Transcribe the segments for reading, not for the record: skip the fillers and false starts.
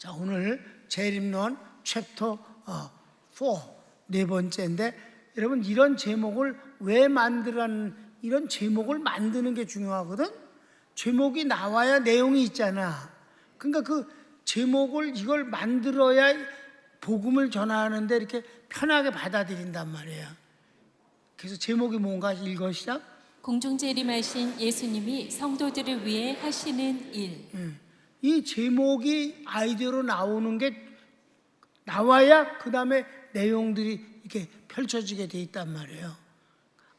자, 오늘 재림론 챕터 4 네 번째인데, 여러분 이런 제목을 왜 만들었는, 이런 제목을 만드는 게 중요하거든. 제목이 나와야 내용이 있잖아. 그러니까 그 제목을 이걸 만들어야 복음을 전하는데 이렇게 편하게 받아들인단 말이에요. 그래서 제목이 뭔가 읽어 시작. 공중재림하신 예수님이 성도들을 위해 하시는 일. 이 제목이 아이디어로 나오는 게 나와야 그 다음에 내용들이 이렇게 펼쳐지게 돼 있단 말이에요.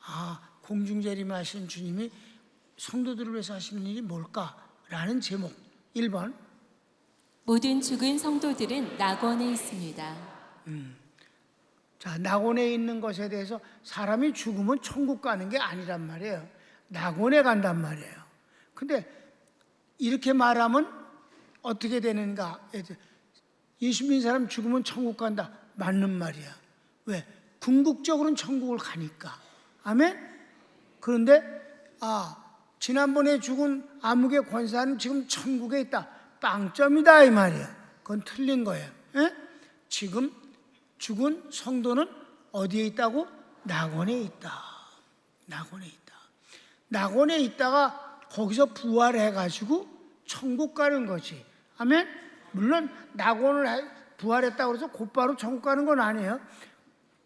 아, 공중재림하신 주님이 성도들을 위해서 하시는 일이 뭘까라는 제목. 1번. 모든 죽은 성도들은 낙원에 있습니다. 자, 낙원에 있는 것에 대해서 사람이 죽으면 천국 가는 게 아니란 말이에요. 낙원에 간단 말이에요. 근데 이렇게 말하면 어떻게 되는가? 예수 믿는 사람 죽으면 천국 간다. 맞는 말이야. 왜? 궁극적으로는 천국을 가니까. 아멘? 그런데 지난번에 죽은 암흑의 권사는 지금 천국에 있다. 빵점이다 이 말이야. 그건 틀린 거예요. 에? 지금 죽은 성도는 어디에 있다고? 낙원에 있다. 낙원에 있다. 낙원에 있다가 거기서 부활해가지고 천국 가는 거지. 아멘? 물론 낙원을 부활했다고 해서 곧바로 천국 가는 건 아니에요.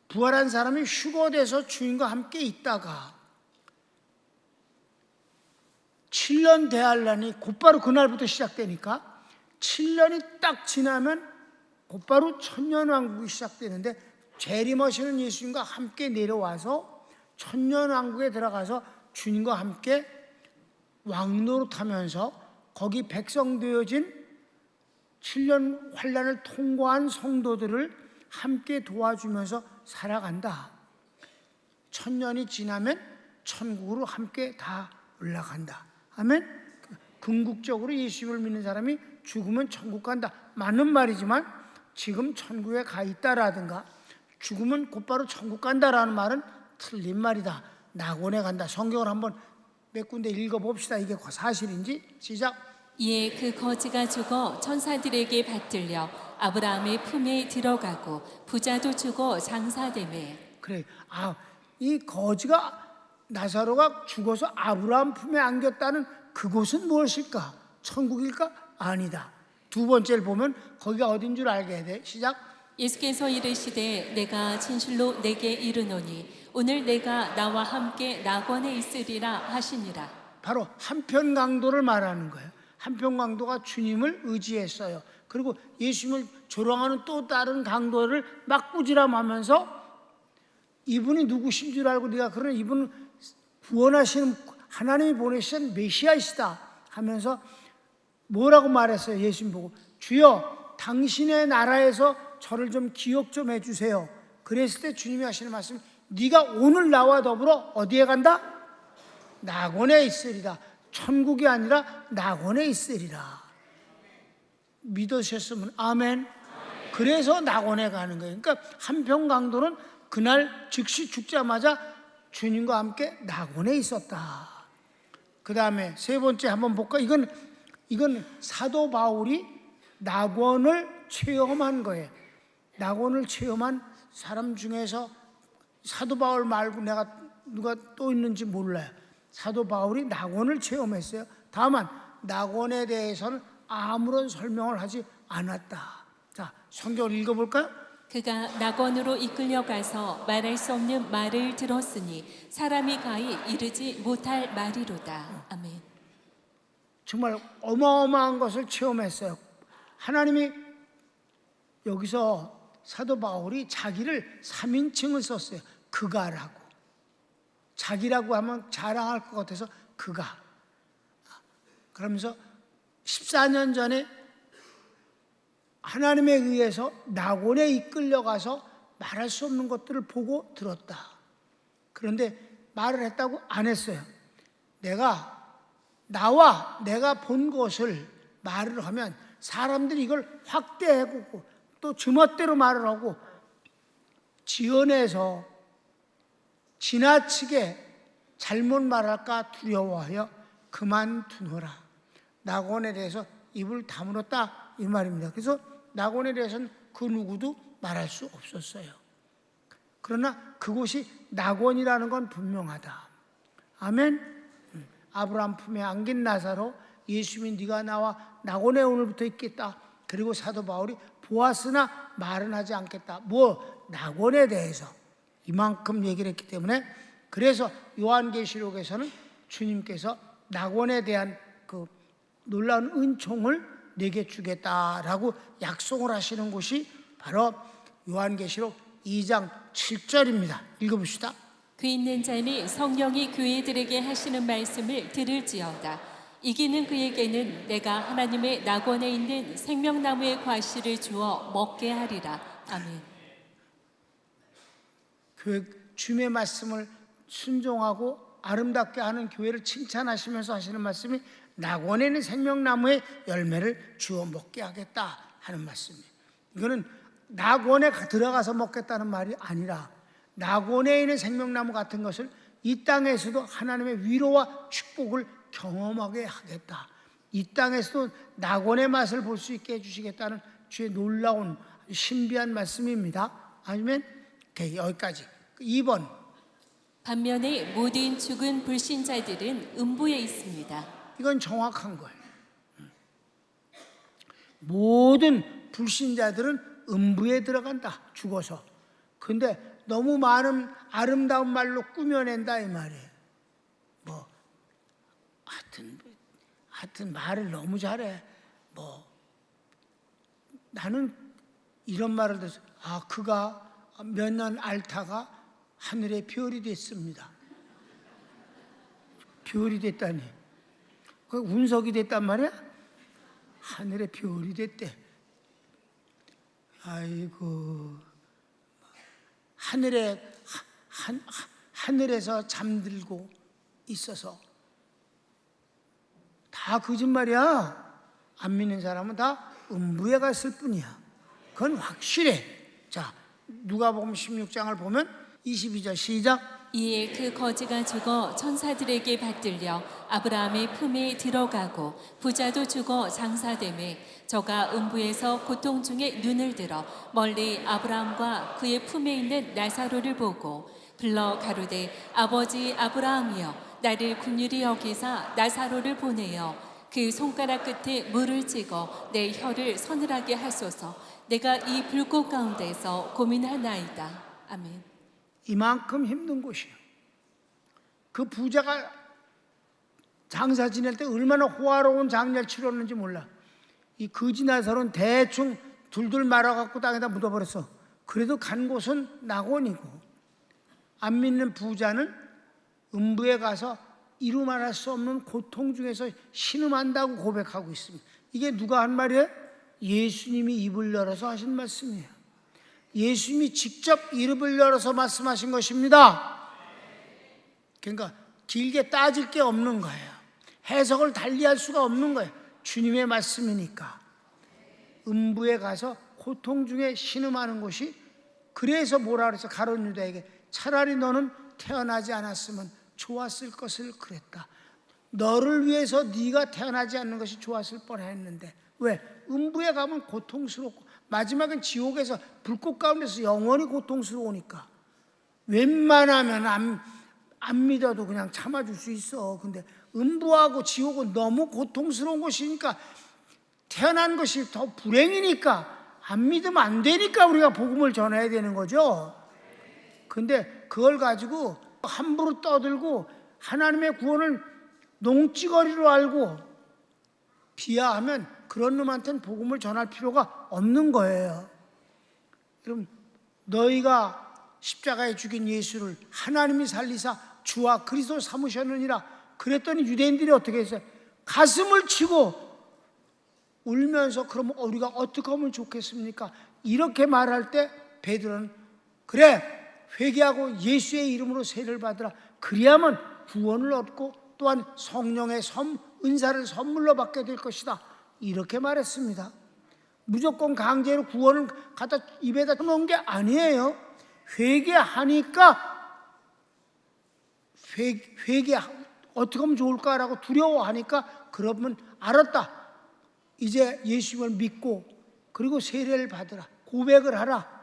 부활한 사람이 휴거돼서 주님과 함께 있다가 7년 대환란이 곧바로 그날부터 시작되니까 7년이 딱 지나면 곧바로 천년왕국이 시작되는데, 재림하시는 예수님과 함께 내려와서 천년왕국에 들어가서 주님과 함께 왕노릇하면서 거기 백성 되어진 7년 환란을 통과한 성도들을 함께 도와주면서 살아간다. 천년이 지나면 천국으로 함께 다 올라간다. 아멘? 궁극적으로 예수님을 믿는 사람이 죽으면 천국 간다. 맞는 말이지만 지금 천국에 가 있다라든가 죽으면 곧바로 천국 간다라는 말은 틀린 말이다. 낙원에 간다. 성경을 한번 몇 군데 읽어봅시다. 이게 사실인지. 시작. 이에 그 거지가 죽어 천사들에게 받들려 아브라함의 품에 들어가고 부자도 죽어 장사되매. 그래. 이 거지가 나사로가 죽어서 아브라함 품에 안겼다는 그곳은 무엇일까? 천국일까? 아니다. 두 번째를 보면 거기가 어딘 줄 알게 돼. 시작. 예수께서 이르시되 내가 진실로 내게 이르노니 오늘 내가 나와 함께 낙원에 있으리라 하시니라. 바로 한편 강도를 말하는 거예요. 한편 강도가 주님을 의지했어요. 그리고 예수님을 조롱하는 또 다른 강도를 막 꾸지람하면서 이분이 누구신 줄 알고 네가 그러는, 이분은 구원하시는 하나님이 보내신 메시아이시다 하면서 뭐라고 말했어요? 예수님 보고 주여 당신의 나라에서 저를 좀 기억 좀 해주세요. 그랬을 때 주님이 하시는 말씀, 네가 오늘 나와 더불어 어디에 간다? 낙원에 있으리라. 천국이 아니라 낙원에 있으리라. 믿으셨으면 아멘. 그래서 낙원에 가는 거예요. 그러니까 한편 강도는 그날 즉시 죽자마자 주님과 함께 낙원에 있었다. 그 다음에 세 번째 한번 볼까? 이건 사도 바울이 낙원을 체험한 거예요. 낙원을 체험한 사람 중에서 사도 바울 말고 내가 누가 또 있는지 몰라요. 사도 바울이 낙원을 체험했어요. 다만 낙원에 대해서는 아무런 설명을 하지 않았다. 자, 성경을 읽어볼까요? 그가 낙원으로 이끌려가서 말할 수 없는 말을 들었으니 사람이 가히 이르지 못할 말이로다. 아멘. 정말 어마어마한 것을 체험했어요. 하나님이 여기서 사도 바울이 자기를 3인칭을 썼어요. 그가라고. 자기라고 하면 자랑할 것 같아서 그가. 그러면서 14년 전에 하나님에 의해서 낙원에 이끌려가서 말할 수 없는 것들을 보고 들었다. 그런데 말을 했다고 안 했어요. 내가 본 것을 말을 하면 사람들이 이걸 확대하고 또 주멋대로 말을 하고 지어내서 지나치게 잘못 말할까 두려워하여 그만두노라. 낙원에 대해서 입을 다물었다 이 말입니다. 그래서 낙원에 대해서는 그 누구도 말할 수 없었어요. 그러나 그곳이 낙원이라는 건 분명하다. 아멘. 아브라함 품에 안긴 나사로, 예수님이 네가 나와 낙원에 오늘부터 있겠다. 그리고 사도 바울이 보았으나 말은 하지 않겠다. 낙원에 대해서 이만큼 얘기를 했기 때문에, 그래서 요한계시록에서는 주님께서 낙원에 대한 그 놀라운 은총을 내게 주겠다라고 약속을 하시는 곳이 바로 요한계시록 2장 7절입니다. 읽어봅시다. 그 있는 자는 성령이 교회들에게 하시는 말씀을 들을지어다. 이기는 그에게는 내가 하나님의 낙원에 있는 생명나무의 과실을 주어 먹게 하리라. 아멘. 주님의 말씀을 순종하고 아름답게 하는 교회를 칭찬하시면서 하시는 말씀이 낙원에 있는 생명나무의 열매를 주어 먹게 하겠다 하는 말씀이에요. 이거는 낙원에 들어가서 먹겠다는 말이 아니라 낙원에 있는 생명나무 같은 것을 이 땅에서도 하나님의 위로와 축복을 경험하게 하겠다. 이 땅에서도 낙원의 맛을 볼 수 있게 해주시겠다는 주의 놀라운 신비한 말씀입니다. 아니면 여기까지. 2번. 반면에 모든 죽은 불신자들은 음부에 있습니다. 이건 정확한 거예요. 모든 불신자들은 음부에 들어간다. 죽어서. 근데 너무 많은 아름다운 말로 꾸며낸다 이 말이에요. 하여튼 말을 너무 잘해. 나는 이런 말을 들어서 그가 몇 년 앓다가 하늘의 별이 됐습니다. 별이 됐다니. 그 운석이 됐단 말이야? 하늘의 별이 됐대. 아이고, 하늘에서 잠들고 있어서 다 거짓말이야. 안 믿는 사람은 다 음부에 갔을 뿐이야. 그건 확실해. 자, 누가복음 16장을 보면 22절 시작. 이에 그 거지가 죽어 천사들에게 받들려 아브라함의 품에 들어가고 부자도 죽어 장사되매 저가 음부에서 고통 중에 눈을 들어 멀리 아브라함과 그의 품에 있는 나사로를 보고 불러 가로되 아버지 아브라함이여 나를 긍휼히 여기사 나사로를 보내어 그 손가락 끝에 물을 찍어 내 혀를 서늘하게 하소서. 내가 이 불꽃 가운데서 고민하나이다. 아멘. 이만큼 힘든 곳이에요. 그 부자가 장사 지낼 때 얼마나 호화로운 장례를 치렀는지 몰라. 이 거지 나사로는 대충 둘둘 말아갖고 땅에다 묻어버렸어. 그래도 간 곳은 낙원이고, 안 믿는 부자는 음부에 가서 이루 말할 수 없는 고통 중에서 신음한다고 고백하고 있습니다. 이게 누가 한 말이에요? 예수님이 입을 열어서 하신 말씀이에요. 예수님이 직접 입을 열어서 말씀하신 것입니다. 그러니까 길게 따질 게 없는 거예요. 해석을 달리할 수가 없는 거예요. 주님의 말씀이니까. 음부에 가서 고통 중에 신음하는 곳이, 그래서 뭐라 그랬어? 가룟 유다에게 차라리 너는 태어나지 않았으면 좋았을 것을 그랬다. 너를 위해서 네가 태어나지 않는 것이 좋았을 뻔했는데. 왜? 음부에 가면 고통스럽고 마지막엔 지옥에서 불꽃 가운데서 영원히 고통스러우니까 웬만하면 안 믿어도 그냥 참아줄 수 있어. 근데 음부하고 지옥은 너무 고통스러운 것이니까, 태어난 것이 더 불행이니까 안 믿으면 안 되니까 우리가 복음을 전해야 되는 거죠. 근데 그걸 가지고 함부로 떠들고 하나님의 구원을 농찌거리로 알고 비하하면 그런 놈한테는 복음을 전할 필요가 없는 거예요. 그럼 너희가 십자가에 죽인 예수를 하나님이 살리사 주와 그리스도 삼으셨느니라 그랬더니 유대인들이 어떻게 했어요? 가슴을 치고 울면서 그럼 우리가 어떻게 하면 좋겠습니까? 이렇게 말할 때 베드로는 그래, 회개하고 예수의 이름으로 세례를 받으라. 그래야만 구원을 얻고 또한 성령의 은사를 선물로 받게 될 것이다. 이렇게 말했습니다. 무조건 강제로 구원을 갖다 입에다 넣은 게 아니에요. 회개하니까 어떻게 하면 좋을까라고 두려워하니까, 그러면 알았다. 이제 예수님을 믿고 그리고 세례를 받으라. 고백을 하라.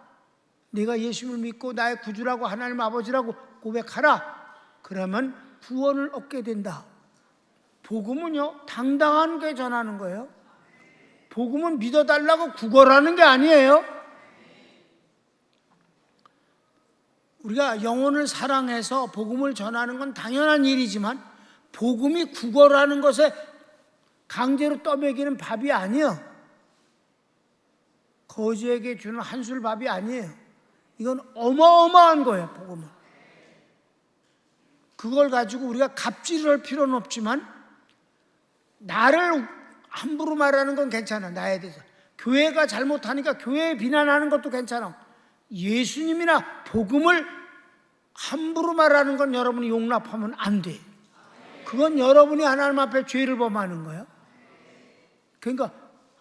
내가 예수님을 믿고 나의 구주라고 하나님 아버지라고 고백하라. 그러면 구원을 얻게 된다. 복음은요, 당당한 게 전하는 거예요. 복음은 믿어달라고 구걸하는 게 아니에요. 우리가 영혼을 사랑해서 복음을 전하는 건 당연한 일이지만 복음이 구걸하는 것에 강제로 떠먹이는 밥이 아니에요. 거지에게 주는 한술 밥이 아니에요. 이건 어마어마한 거예요, 복음은. 그걸 가지고 우리가 갑질을 할 필요는 없지만 나를 함부로 말하는 건 괜찮아. 나에 대해서 교회가 잘못하니까 교회 비난하는 것도 괜찮아. 예수님이나 복음을 함부로 말하는 건 여러분이 용납하면 안 돼. 그건 여러분이 하나님 앞에 죄를 범하는 거예요. 그러니까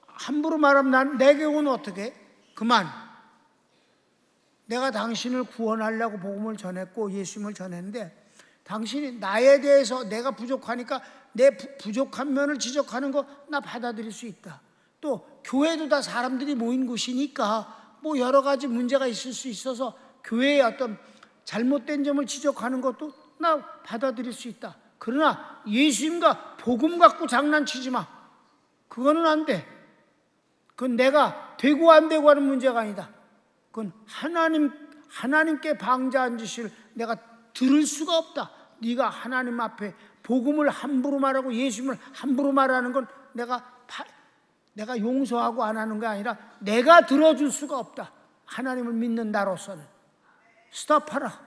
함부로 말하면 내게 오면 어떻게? 그만. 내가 당신을 구원하려고 복음을 전했고 예수님을 전했는데 당신이 나에 대해서 내가 부족하니까 내 부족한 면을 지적하는 거 나 받아들일 수 있다. 또 교회도 다 사람들이 모인 곳이니까 뭐 여러 가지 문제가 있을 수 있어서 교회의 어떤 잘못된 점을 지적하는 것도 나 받아들일 수 있다. 그러나 예수님과 복음 갖고 장난치지 마. 그거는 안 돼. 그건 내가 되고 안 되고 하는 문제가 아니다. 그건 하나님께 방자 앉으실 내가 들을 수가 없다. 네가 하나님 앞에 복음을 함부로 말하고 예수님을 함부로 말하는 건 내가 용서하고 안 하는 게 아니라 내가 들어줄 수가 없다. 하나님을 믿는 나로서는 스탑하라.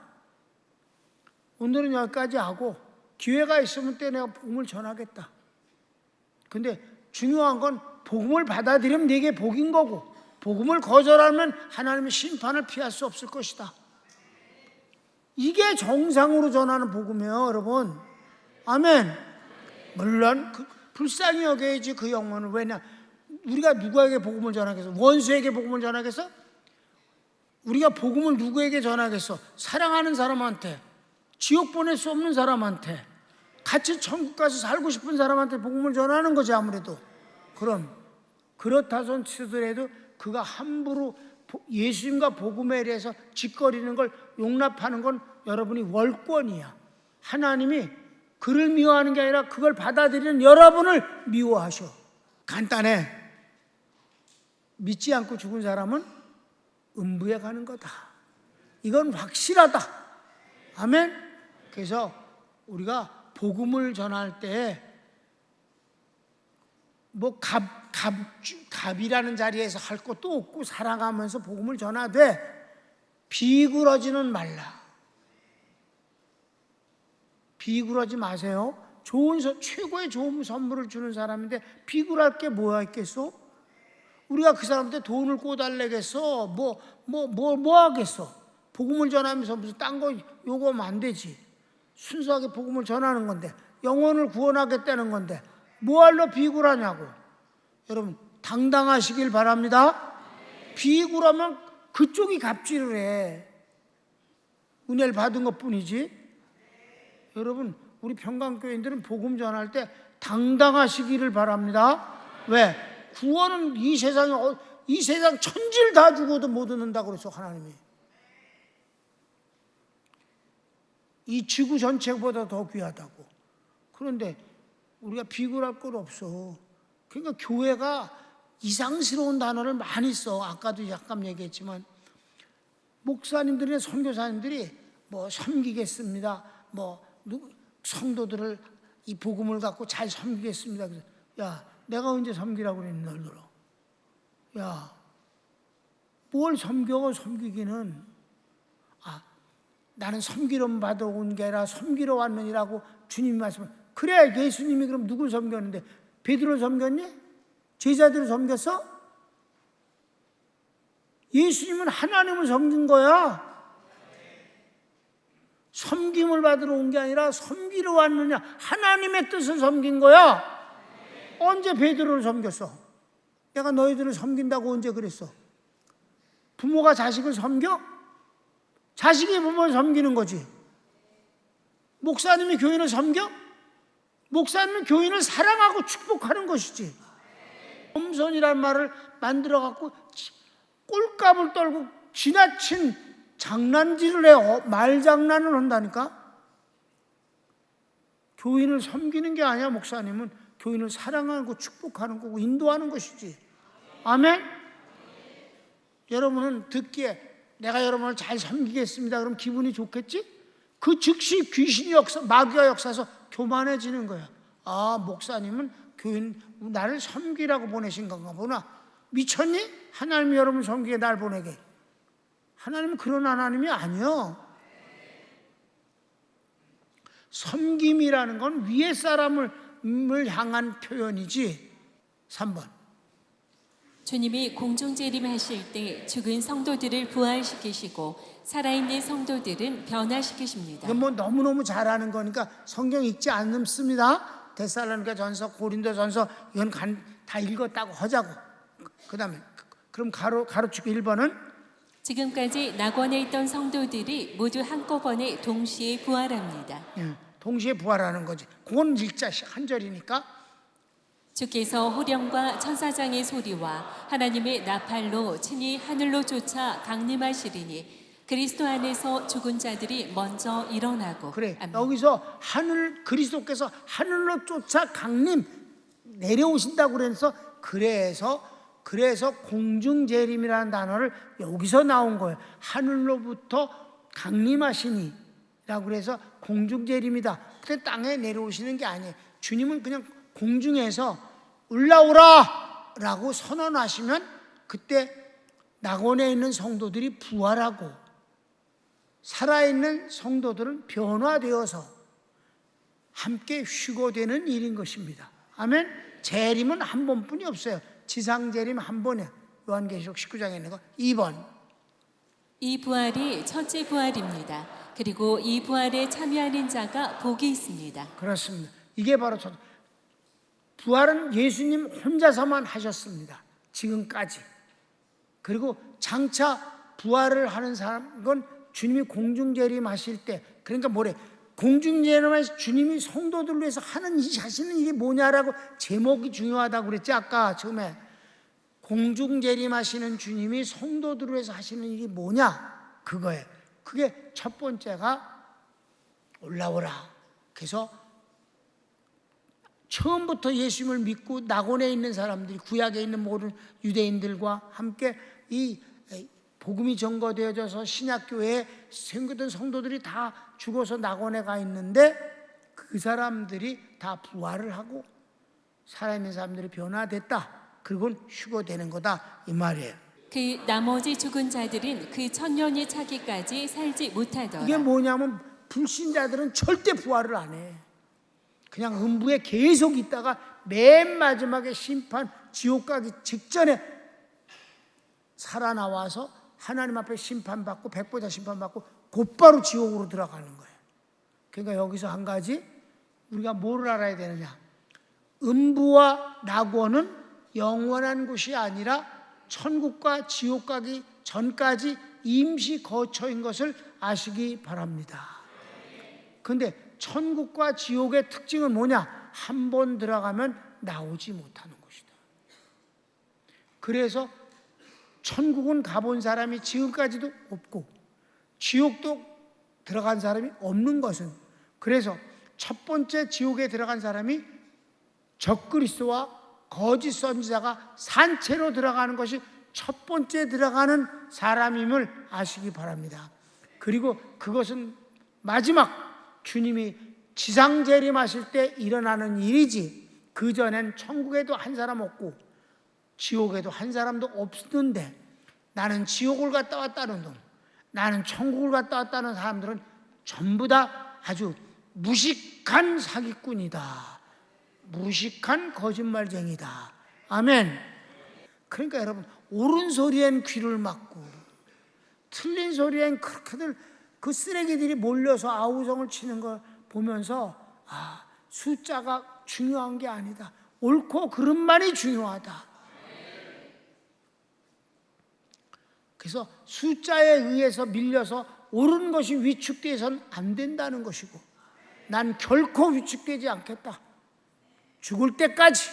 오늘은 여기까지 하고 기회가 있으면 때 내가 복음을 전하겠다. 근데 중요한 건 복음을 받아들이면 내게 복인 거고 복음을 거절하면 하나님의 심판을 피할 수 없을 것이다. 이게 정상으로 전하는 복음이에요, 여러분. 아멘. 물론 불쌍히 여겨야지 그 영혼을. 왜냐? 우리가 누구에게 복음을 전하겠어? 원수에게 복음을 전하겠어? 우리가 복음을 누구에게 전하겠어? 사랑하는 사람한테, 지옥 보낼 수 없는 사람한테, 같이 천국 가서 살고 싶은 사람한테 복음을 전하는 거지 아무래도. 그럼 그렇다 손 치더라도 그가 함부로 예수님과 복음에 대해서 짓거리는 걸 용납하는 건 여러분이 월권이야. 하나님이 그를 미워하는 게 아니라 그걸 받아들이는 여러분을 미워하셔. 간단해. 믿지 않고 죽은 사람은 음부에 가는 거다. 이건 확실하다. 아멘. 그래서 우리가 복음을 전할 때 뭐 갑이라는 자리에서 할 것도 없고 살아가면서 복음을 전하되 비굴하지는 말라. 비굴하지 마세요. 최고의 좋은 선물을 주는 사람인데 비굴할 게 뭐가 있겠어? 우리가 그 사람한테 돈을 꿔달래겠어? 뭐 하겠어? 복음을 전하면서 무슨 딴 거 요구하면 안 되지. 순수하게 복음을 전하는 건데 영혼을 구원하겠다는 건데 뭐할로 비굴하냐고. 여러분 당당하시길 바랍니다. 비굴하면 그쪽이 갑질을 해. 은혜를 받은 것뿐이지. 여러분 우리 평강교인들은 복음 전할 때 당당하시기를 바랍니다. 왜? 구원은 이 세상 천지를 다 주고도 못 얻는다고 그랬어 하나님이. 이 지구 전체보다 더 귀하다고. 그런데 우리가 비굴할 건 없어. 그러니까 교회가 이상스러운 단어를 많이 써. 아까도 약간 얘기했지만 목사님들이나 선교사님들이 뭐 섬기겠습니다. 성도들을 이 복음을 갖고 잘 섬기겠습니다. 그래서 야, 내가 언제 섬기라고 그랬니 너희들? 야, 뭘 섬기기는. 나는 섬기러 받아온 게 아니라 섬기러 왔느니라고 주님이 말씀을. 그래, 예수님이 그럼 누굴 섬겼는데? 베드로를 섬겼니? 제자들을 섬겼어? 예수님은 하나님을 섬긴 거야. 섬김을 받으러 온 게 아니라 섬기러 왔느냐, 하나님의 뜻을 섬긴 거야. 언제 베드로를 섬겼어? 내가 너희들을 섬긴다고 언제 그랬어? 부모가 자식을 섬겨? 자식이 부모를 섬기는 거지. 목사님이 교인을 섬겨? 목사님은 교인을 사랑하고 축복하는 것이지. 겸손이란 말을 만들어 갖고 꼴값을 떨고 지나친 장난질을 해요. 말장난을 한다니까. 교인을 섬기는 게 아니야. 목사님은 교인을 사랑하고 축복하는 거고 인도하는 것이지. 아멘. 여러분은 듣기에 내가 여러분을 잘 섬기겠습니다 그럼 기분이 좋겠지? 그 즉시 귀신이 마귀가 역사해서 교만해지는 거야. 아, 목사님은 교인 나를 섬기라고 보내신 건가 보나. 미쳤니? 하나님이 여러분 섬기게 날 보내게. 하나님은 그런 하나님이 아니요. 섬김이라는 건 위에 사람을 향한 표현이지. 3번. 주님이 공중재림하실 때 죽은 성도들을 부활시키시고 살아있는 성도들은 변화시키십니다. 이건 뭐 너무너무 잘하는 거니까 성경 읽지 않습니다. 데살로니가 전서, 고린도 전서 이건 다 읽었다고 하자고. 그 다음에 그럼 가로치고 1번은 지금까지 낙원에 있던 성도들이 모두 한꺼번에 동시에 부활합니다. 동시에 부활하는 거지. 그건 읽자 한 절이니까. 주께서 호령과 천사장의 소리와 하나님의 나팔로 친히 하늘로 쫓아 강림하시리니 그리스도 안에서 죽은 자들이 먼저 일어나고. 그래. 아멘. 여기서 그리스도께서 하늘로 쫓아 강림 내려오신다고 그래서 공중재림이라는 단어를 여기서 나온 거예요. 하늘로부터 강림하시니라고 그래서 공중재림이다. 근데 땅에 내려오시는 게 아니에요. 주님은 그냥 공중에서 올라오라 라고 선언하시면 그때 낙원에 있는 성도들이 부활하고 살아있는 성도들은 변화되어서 함께 휴거되는 일인 것입니다. 아멘. 재림은 한 번뿐이 없어요. 지상 재림 한 번이에요. 요한계시록 19장에 있는 거. 2번. 이 부활이 첫째 부활입니다. 그리고 이 부활에 참여하는 자가 복이 있습니다. 그렇습니다. 이게 바로 부활은 예수님 혼자서만 하셨습니다. 지금까지. 그리고 장차 부활을 하는 사람은 주님이 공중재림하실 때, 그러니까 뭐래? 공중재림하실 주님이 성도들을 위해서 하시는 일이 뭐냐라고 제목이 중요하다고 그랬지 아까 처음에. 공중재림하시는 주님이 성도들을 위해서 하시는 일이 뭐냐? 그거예요. 그게 첫 번째가 올라오라. 그래서 처음부터 예수님을 믿고 낙원에 있는 사람들이, 구약에 있는 모든 유대인들과 함께 이 복음이 전거되어져서 신약교회에 생겼던 성도들이 다 죽어서 낙원에 가 있는데 그 사람들이 다 부활을 하고 살아있는 사람들이 변화됐다. 그리고 휴거되는 거다 이 말이에요. 그 나머지 죽은 자들은 그 천년이 차기까지 살지 못하더라. 이게 뭐냐면 불신자들은 절대 부활을 안 해. 그냥 음부에 계속 있다가 맨 마지막에 심판 지옥 가기 직전에 살아나와서 하나님 앞에 심판받고 백보자 심판받고 곧바로 지옥으로 들어가는 거예요. 그러니까 여기서 한 가지 우리가 뭐를 알아야 되느냐. 음부와 낙원은 영원한 곳이 아니라 천국과 지옥 가기 전까지 임시 거처인 것을 아시기 바랍니다. 그런데 천국과 지옥의 특징은 뭐냐? 한 번 들어가면 나오지 못하는 것이다. 그래서 천국은 가본 사람이 지금까지도 없고 지옥도 들어간 사람이 없는 것은, 그래서 첫 번째 지옥에 들어간 사람이 적그리스도와 거짓 선지자가 산채로 들어가는 것이 첫 번째 들어가는 사람임을 아시기 바랍니다. 그리고 그것은 마지막 주님이 지상 재림하실 때 일어나는 일이지, 그 전엔 천국에도 한 사람 없고 지옥에도 한 사람도 없는데 나는 지옥을 갔다 왔다는 놈, 나는 천국을 갔다 왔다는 사람들은 전부 다 아주 무식한 사기꾼이다. 무식한 거짓말쟁이다. 아멘. 그러니까 여러분, 옳은 소리엔 귀를 막고 틀린 소리엔 그렇게들 그 쓰레기들이 몰려서 아우성을 치는 걸 보면서 숫자가 중요한 게 아니다. 옳고 그름만이 중요하다. 그래서 숫자에 의해서 밀려서 옳은 것이 위축돼서는 안 된다는 것이고, 난 결코 위축되지 않겠다. 죽을 때까지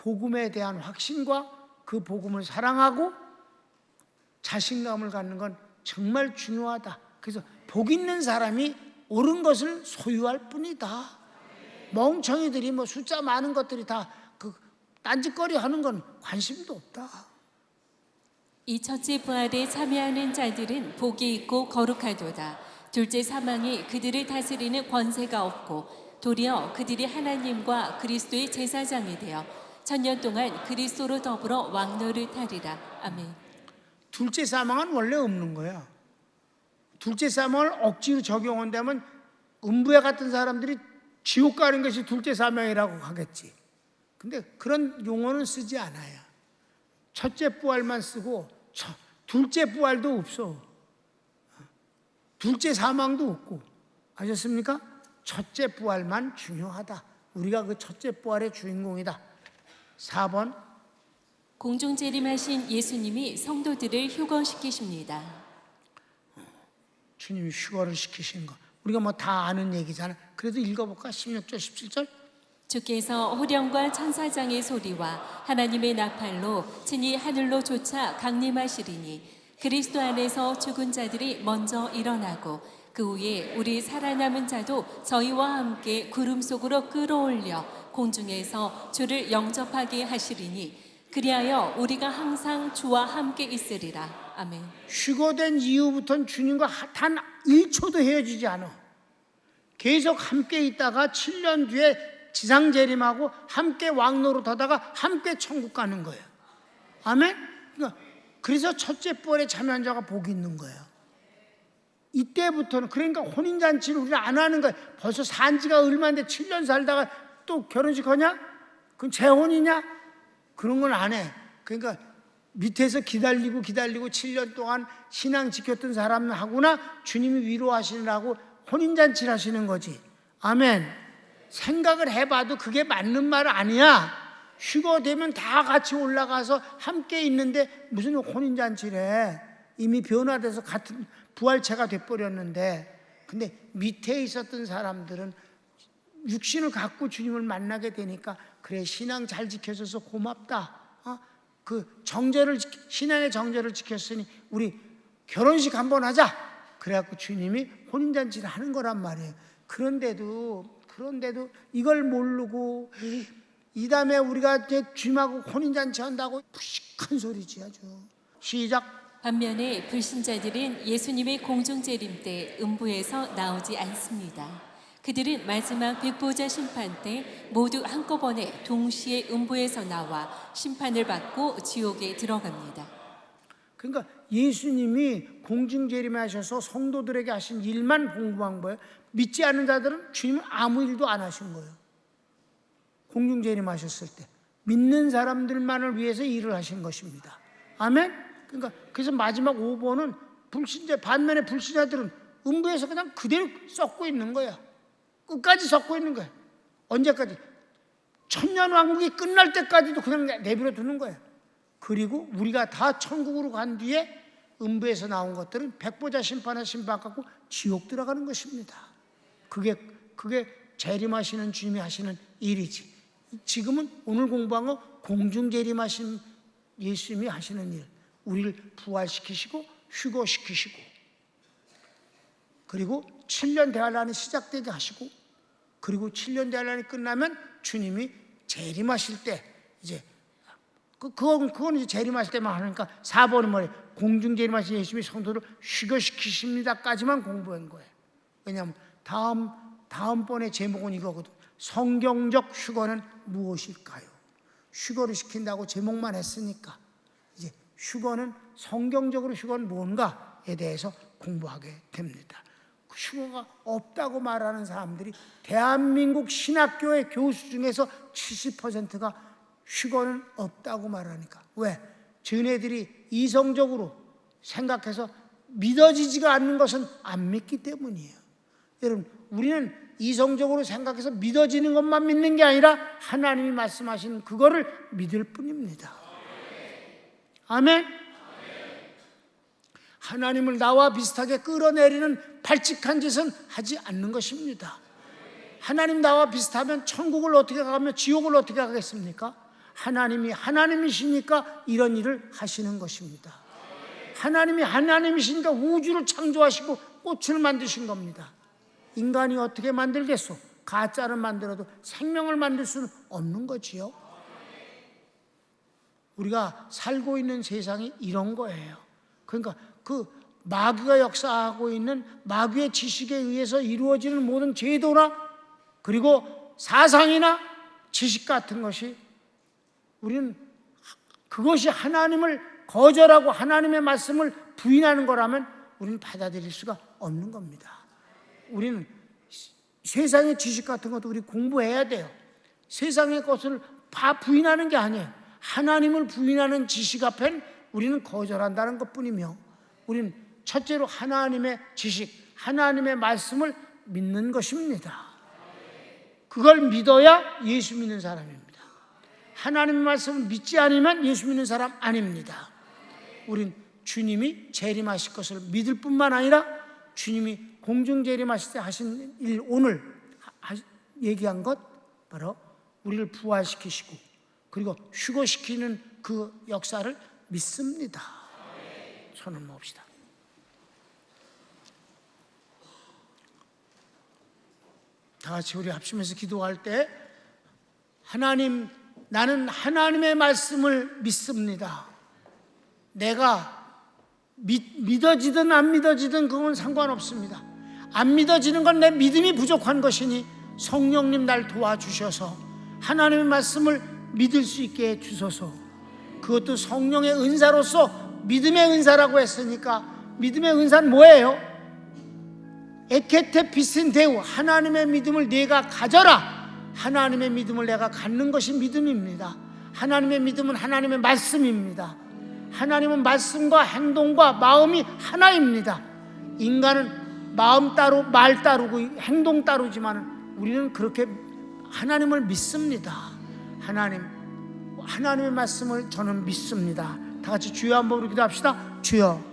복음에 대한 확신과 그 복음을 사랑하고 자신감을 갖는 건 정말 중요하다. 그래서 복 있는 사람이 옳은 것을 소유할 뿐이다. 멍청이들이 뭐 숫자 많은 것들이 다 그 딴짓거리 하는 건 관심도 없다. 이 첫째 부활에 참여하는 자들은 복이 있고 거룩하도다. 둘째 사망이 그들을 다스리는 권세가 없고 도리어 그들이 하나님과 그리스도의 제사장이 되어 천년 동안 그리스도로 더불어 왕노를 타리라. 아멘. 둘째 사망은 원래 없는 거야. 둘째 사망을 억지로 적용한다면 음부에 같은 사람들이 지옥 가는 것이 둘째 사망이라고 하겠지. 근데 그런 용어는 쓰지 않아요. 첫째 부활만 쓰고 둘째 부활도 없어. 둘째 사망도 없고. 아셨습니까? 첫째 부활만 중요하다. 우리가 그 첫째 부활의 주인공이다. 4번. 공중 재림하신 예수님이 성도들을 휴거시키십니다. 주님이 휴거를 시키신 거. 우리가 뭐 다 아는 얘기잖아. 그래도 읽어볼까? 16절, 17절. 주께서 호령과 천사장의 소리와 하나님의 나팔로 친히 하늘로 쫓아 강림하시리니 그리스도 안에서 죽은 자들이 먼저 일어나고 그 후에 우리 살아남은 자도 저희와 함께 구름 속으로 끌어올려 공중에서 주를 영접하게 하시리니 그리하여 우리가 항상 주와 함께 있으리라. 아멘. 휴거된 이후부터는 주님과 단 1초도 헤어지지 않아. 계속 함께 있다가 7년 뒤에 지상 재림하고 함께 왕노릇 하다가 함께 천국 가는 거예요. 아멘? 그래서 첫째 부활에 참여한 자가 복이 있는 거예요. 이때부터는 그러니까 혼인잔치를 우리는 안 하는 거예요. 벌써 산 지가 얼마인데 7년 살다가 또 결혼식 하냐? 그건 재혼이냐? 그런 건 안 해. 그러니까 밑에서 기다리고 7년 동안 신앙 지켰던 사람하고나 주님이 위로하시느라고 혼인잔치를 하시는 거지. 아멘. 생각을 해봐도 그게 맞는 말 아니야. 휴거 되면 다 같이 올라가서 함께 있는데 무슨 혼인잔치를 해. 이미 변화돼서 같은 부활체가 돼버렸는데. 근데 밑에 있었던 사람들은 육신을 갖고 주님을 만나게 되니까 그래 신앙 잘 지켜줘서 고맙다. 그 정절을 신앙의 정절을 지켰으니 우리 결혼식 한번 하자. 그래갖고 주님이 혼인잔치를 하는 거란 말이에요. 그런데도 이걸 모르고 이 다음에 우리가 이제 주님하고 혼인잔치 한다고 무식한 소리지 아주. 시작. 반면에 불신자들은 예수님의 공중재림 때 음부에서 나오지 않습니다. 그들은 마지막 백보자 심판 때 모두 한꺼번에 동시에 음부에서 나와 심판을 받고 지옥에 들어갑니다. 그러니까 예수님이 공중재림하셔서 성도들에게 하신 일만 공부한 거예요. 믿지 않는 자들은 주님은 아무 일도 안 하신 거예요. 공중재림하셨을 때 믿는 사람들만을 위해서 일을 하신 것입니다. 아멘? 그러니까 그래서 마지막 5번은 반면에 불신자들은 음부에서 그냥 그대로 썩고 있는 거야. 끝까지 썩고 있는 거야. 언제까지? 천년왕국이 끝날 때까지도 그냥 내버려 두는 거야. 그리고 우리가 다 천국으로 간 뒤에 음부에서 나온 것들은 백보자 심판에 심판받고 지옥 들어가는 것입니다. 그게 재림하시는 주님이 하시는 일이지. 지금은 오늘 공부한 거 공중재림하신 예수님이 하시는 일. 우리를 부활시키시고 휴거시키시고 그리고 7년 대환란이 시작되게 하시고 그리고 7년 대환란이 끝나면 주님이 재림하실 때 이제 그건 이제 재림하실 때만 하니까 4번은 뭐예요? 공중 재림하신 예수님이 성도를 휴거시키십니다까지만 공부한 거예요. 왜냐하면 다음번의 제목은 이거거든. 성경적 휴거는 무엇일까요? 휴거를 시킨다고 제목만 했으니까 이제 성경적으로 휴거는 뭔가에 대해서 공부하게 됩니다. 휴거가 없다고 말하는 사람들이 대한민국 신학교의 교수 중에서 70%가 휴거는 없다고 말하니까. 왜? 쟤네들이 이성적으로 생각해서 믿어지지가 않는 것은 안 믿기 때문이에요. 여러분, 우리는 이성적으로 생각해서 믿어지는 것만 믿는 게 아니라 하나님이 말씀하시는 그거를 믿을 뿐입니다. 아멘? 하나님을 나와 비슷하게 끌어내리는 발칙한 짓은 하지 않는 것입니다. 하나님 나와 비슷하면 천국을 어떻게 가며 지옥을 어떻게 가겠습니까? 하나님이 하나님이시니까 이런 일을 하시는 것입니다. 하나님이 하나님이시니까 우주를 창조하시고 꽃을 만드신 겁니다. 인간이 어떻게 만들겠소? 가짜를 만들어도 생명을 만들 수는 없는 거지요. 우리가 살고 있는 세상이 이런 거예요. 그러니까 그 마귀가 역사하고 있는 마귀의 지식에 의해서 이루어지는 모든 제도나 그리고 사상이나 지식 같은 것이 우리는 그것이 하나님을 거절하고 하나님의 말씀을 부인하는 거라면 우리는 받아들일 수가 없는 겁니다. 우리는 세상의 지식 같은 것도 우리 공부해야 돼요. 세상의 것을 다 부인하는 게 아니에요. 하나님을 부인하는 지식 앞엔 우리는 거절한다는 것뿐이며 우리는 첫째로 하나님의 지식, 하나님의 말씀을 믿는 것입니다. 그걸 믿어야 예수 믿는 사람입니다. 하나님의 말씀을 믿지 않으면 예수 믿는 사람 아닙니다. 우린 주님이 재림하실 것을 믿을 뿐만 아니라 주님이 공중 재림하실 때 하신 일, 오늘 얘기한 것 바로 우리를 부활시키시고 그리고 휴거시키는 그 역사를 믿습니다. 손을 모읍시다. 다 같이 우리 합심해서 기도할 때 하나님, 나는 하나님의 말씀을 믿습니다. 내가 믿어지든 안 믿어지든 그건 상관없습니다. 안 믿어지는 건 내 믿음이 부족한 것이니 성령님 날 도와주셔서 하나님의 말씀을 믿을 수 있게 해주소서. 그것도 성령의 은사로서 믿음의 은사라고 했으니까 믿음의 은사는 뭐예요? 에케테 비신데우, 하나님의 믿음을 내가 가져라. 하나님의 믿음을 내가 갖는 것이 믿음입니다. 하나님의 믿음은 하나님의 말씀입니다. 하나님은 말씀과 행동과 마음이 하나입니다. 인간은 마음 따로 말 따르고 행동 따르지만 우리는 그렇게 하나님을 믿습니다. 하나님의 말씀을 저는 믿습니다. 다 같이 주여 한번 기도합시다. 주여,